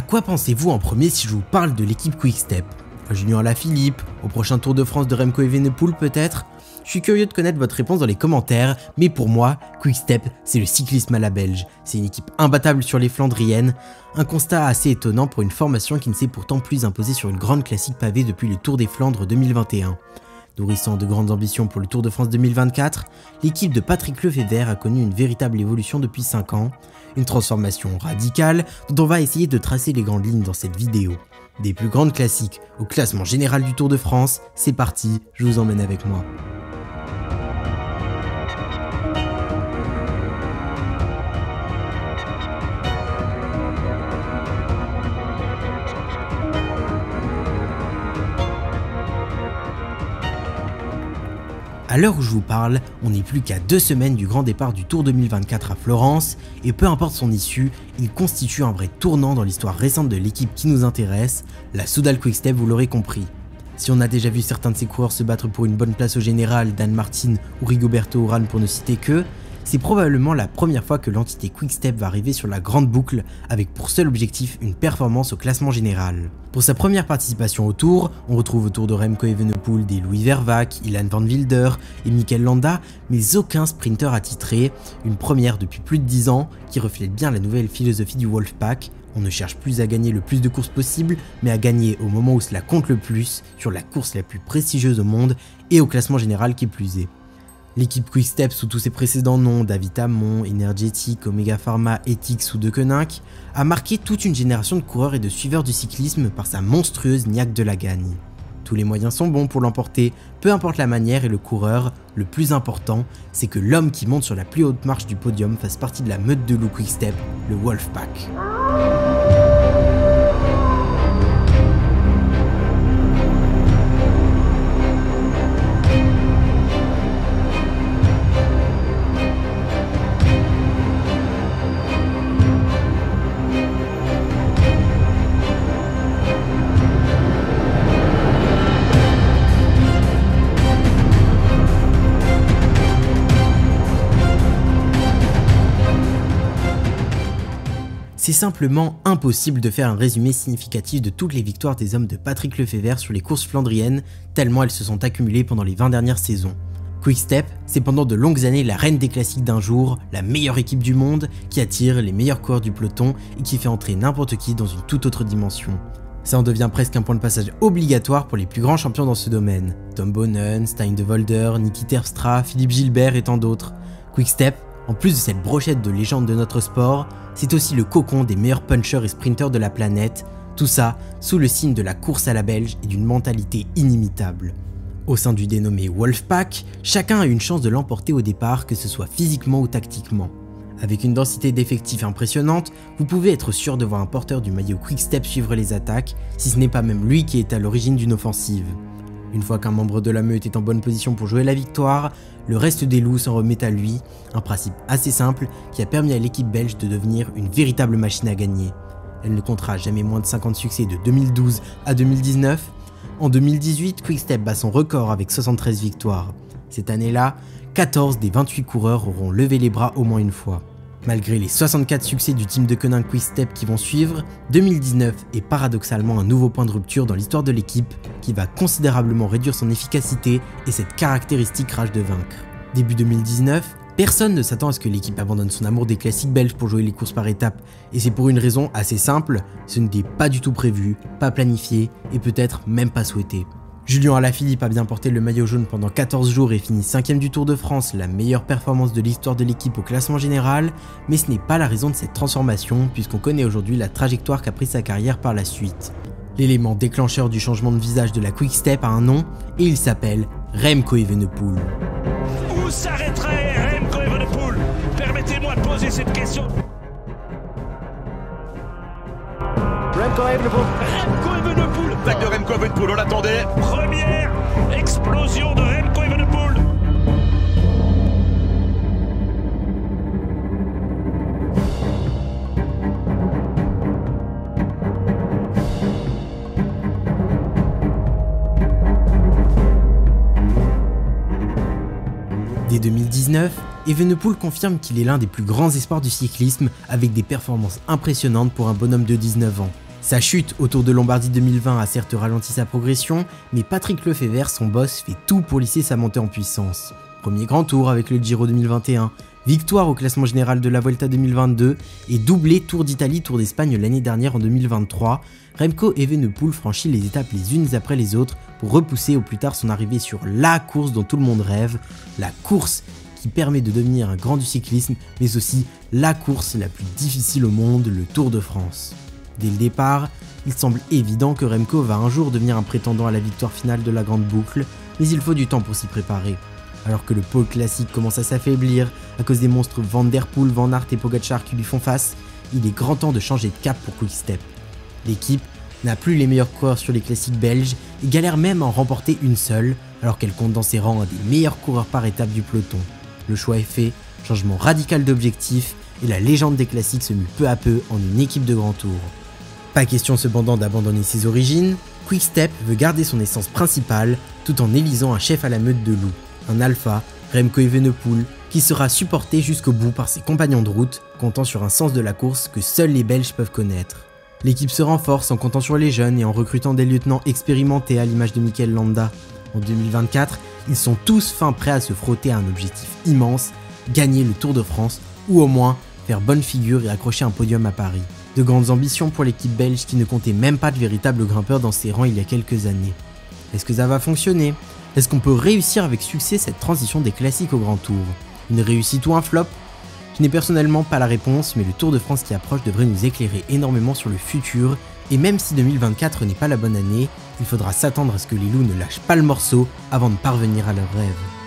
À quoi pensez-vous en premier si je vous parle de l'équipe Quick-Step? Julien Alaphilippe, au prochain Tour de France de Remco Evenepoel peut-être? Je suis curieux de connaître votre réponse dans les commentaires, mais pour moi, Quick-Step, c'est le cyclisme à la belge. C'est une équipe imbattable sur les Flandriennes, un constat assez étonnant pour une formation qui ne s'est pourtant plus imposée sur une grande classique pavée depuis le Tour des Flandres 2021. Nourrissant de grandes ambitions pour le Tour de France 2024, l'équipe de Patrick Lefevere a connu une véritable évolution depuis 5 ans, une transformation radicale dont on va essayer de tracer les grandes lignes dans cette vidéo. Des plus grandes classiques au classement général du Tour de France, c'est parti, je vous emmène avec moi. À l'heure où je vous parle, on n'est plus qu'à 2 semaines du grand départ du Tour 2024 à Florence, et peu importe son issue, il constitue un vrai tournant dans l'histoire récente de l'équipe qui nous intéresse, la Soudal Quick-Step, vous l'aurez compris. Si on a déjà vu certains de ses coureurs se battre pour une bonne place au général, Dan Martin ou Rigoberto Urán pour ne citer que, c'est probablement la première fois que l'entité Quick-Step va arriver sur la grande boucle avec pour seul objectif une performance au classement général. Pour sa première participation au Tour, on retrouve autour de Remco Evenepoel des Louis Vervaeke, Ilan van Wilder et Mikel Landa, mais aucun sprinter attitré, une première depuis plus de 10 ans qui reflète bien la nouvelle philosophie du Wolfpack. On ne cherche plus à gagner le plus de courses possible, mais à gagner au moment où cela compte le plus, sur la course la plus prestigieuse au monde et au classement général qui plus est. L'équipe Quick-Step sous tous ses précédents noms, Davitamon, Energetic, Omega Pharma, Ethics ou De Koninck, a marqué toute une génération de coureurs et de suiveurs du cyclisme par sa monstrueuse niaque de la gagne. Tous les moyens sont bons pour l'emporter, peu importe la manière et le coureur, le plus important, c'est que l'homme qui monte sur la plus haute marche du podium fasse partie de la meute de loup Quick-Step, le Wolfpack. C'est simplement impossible de faire un résumé significatif de toutes les victoires des hommes de Patrick Lefevere sur les courses flandriennes, tellement elles se sont accumulées pendant les 20 dernières saisons. Quick-Step, c'est pendant de longues années la reine des classiques d'un jour, la meilleure équipe du monde, qui attire les meilleurs coureurs du peloton et qui fait entrer n'importe qui dans une toute autre dimension. Ça en devient presque un point de passage obligatoire pour les plus grands champions dans ce domaine. Tom Boonen, Stijn de Volder, Niki Terpstra, Philippe Gilbert et tant d'autres. Quick-Step, en plus de cette brochette de légende de notre sport, c'est aussi le cocon des meilleurs punchers et sprinters de la planète, tout ça sous le signe de la course à la belge et d'une mentalité inimitable. Au sein du dénommé Wolfpack, chacun a une chance de l'emporter au départ, que ce soit physiquement ou tactiquement. Avec une densité d'effectifs impressionnante, vous pouvez être sûr de voir un porteur du maillot Quick-Step suivre les attaques, si ce n'est pas même lui qui est à l'origine d'une offensive. Une fois qu'un membre de la meute est en bonne position pour jouer la victoire, le reste des loups s'en remet à lui, un principe assez simple qui a permis à l'équipe belge de devenir une véritable machine à gagner. Elle ne comptera jamais moins de 50 succès de 2012 à 2019. En 2018, Quick-Step bat son record avec 73 victoires. Cette année-là, 14 des 28 coureurs auront levé les bras au moins une fois. Malgré les 64 succès du team de Koninck Quick-Step qui vont suivre, 2019 est paradoxalement un nouveau point de rupture dans l'histoire de l'équipe qui va considérablement réduire son efficacité et cette caractéristique rage de vaincre. Début 2019, personne ne s'attend à ce que l'équipe abandonne son amour des classiques belges pour jouer les courses par étapes, et c'est pour une raison assez simple, ce n'était pas du tout prévu, pas planifié et peut-être même pas souhaité. Julien Alaphilippe a bien porté le maillot jaune pendant 14 jours et fini 5ème du Tour de France, la meilleure performance de l'histoire de l'équipe au classement général, mais ce n'est pas la raison de cette transformation puisqu'on connaît aujourd'hui la trajectoire qu'a pris sa carrière par la suite. L'élément déclencheur du changement de visage de la Quick-Step a un nom et il s'appelle Remco Evenepoel. Où s'arrêterait Remco Evenepoel? Permettez-moi de poser cette question. Remco Evenepoel. Remco Evenepoel. Attaque de Remco Evenepoel, on l'attendait. Première explosion de Remco Evenepoel. Dès 2019, Evenepoel confirme qu'il est l'un des plus grands espoirs du cyclisme avec des performances impressionnantes pour un bonhomme de 19 ans. Sa chute au Tour de Lombardie 2020 a certes ralenti sa progression, mais Patrick Lefevere, son boss, fait tout pour lisser sa montée en puissance. Premier grand tour avec le Giro 2021, victoire au classement général de la Vuelta 2022 et doublé Tour d'Italie, Tour d'Espagne l'année dernière en 2023, Remco Evenepoel franchit les étapes les unes après les autres pour repousser au plus tard son arrivée sur la course dont tout le monde rêve, la course qui permet de devenir un grand du cyclisme, mais aussi la course la plus difficile au monde, le Tour de France. Dès le départ, il semble évident que Remco va un jour devenir un prétendant à la victoire finale de la grande boucle, mais il faut du temps pour s'y préparer. Alors que le pôle classique commence à s'affaiblir à cause des monstres Van Der Poel, Van Aert et Pogačar qui lui font face, il est grand temps de changer de cap pour Quick-Step. L'équipe n'a plus les meilleurs coureurs sur les classiques belges et galère même à en remporter une seule, alors qu'elle compte dans ses rangs un des meilleurs coureurs par étape du peloton. Le choix est fait, changement radical d'objectif, et la légende des classiques se mue peu à peu en une équipe de grand tour. Pas question cependant d'abandonner ses origines, Quick-Step veut garder son essence principale tout en élisant un chef à la meute de loups, un alpha, Remco Evenepoel, qui sera supporté jusqu'au bout par ses compagnons de route, comptant sur un sens de la course que seuls les Belges peuvent connaître. L'équipe se renforce en comptant sur les jeunes et en recrutant des lieutenants expérimentés à l'image de Mikel Landa. En 2024, ils sont tous fin prêts à se frotter à un objectif immense, gagner le Tour de France, ou au moins faire bonne figure et accrocher un podium à Paris. De grandes ambitions pour l'équipe belge qui ne comptait même pas de véritables grimpeurs dans ses rangs il y a quelques années. Est-ce que ça va fonctionner ? Est-ce qu'on peut réussir avec succès cette transition des classiques au grand tour ? Une réussite ou un flop ? Je n'ai personnellement pas la réponse, mais le Tour de France qui approche devrait nous éclairer énormément sur le futur, et même si 2024 n'est pas la bonne année, il faudra s'attendre à ce que les loups ne lâchent pas le morceau avant de parvenir à leurs rêves.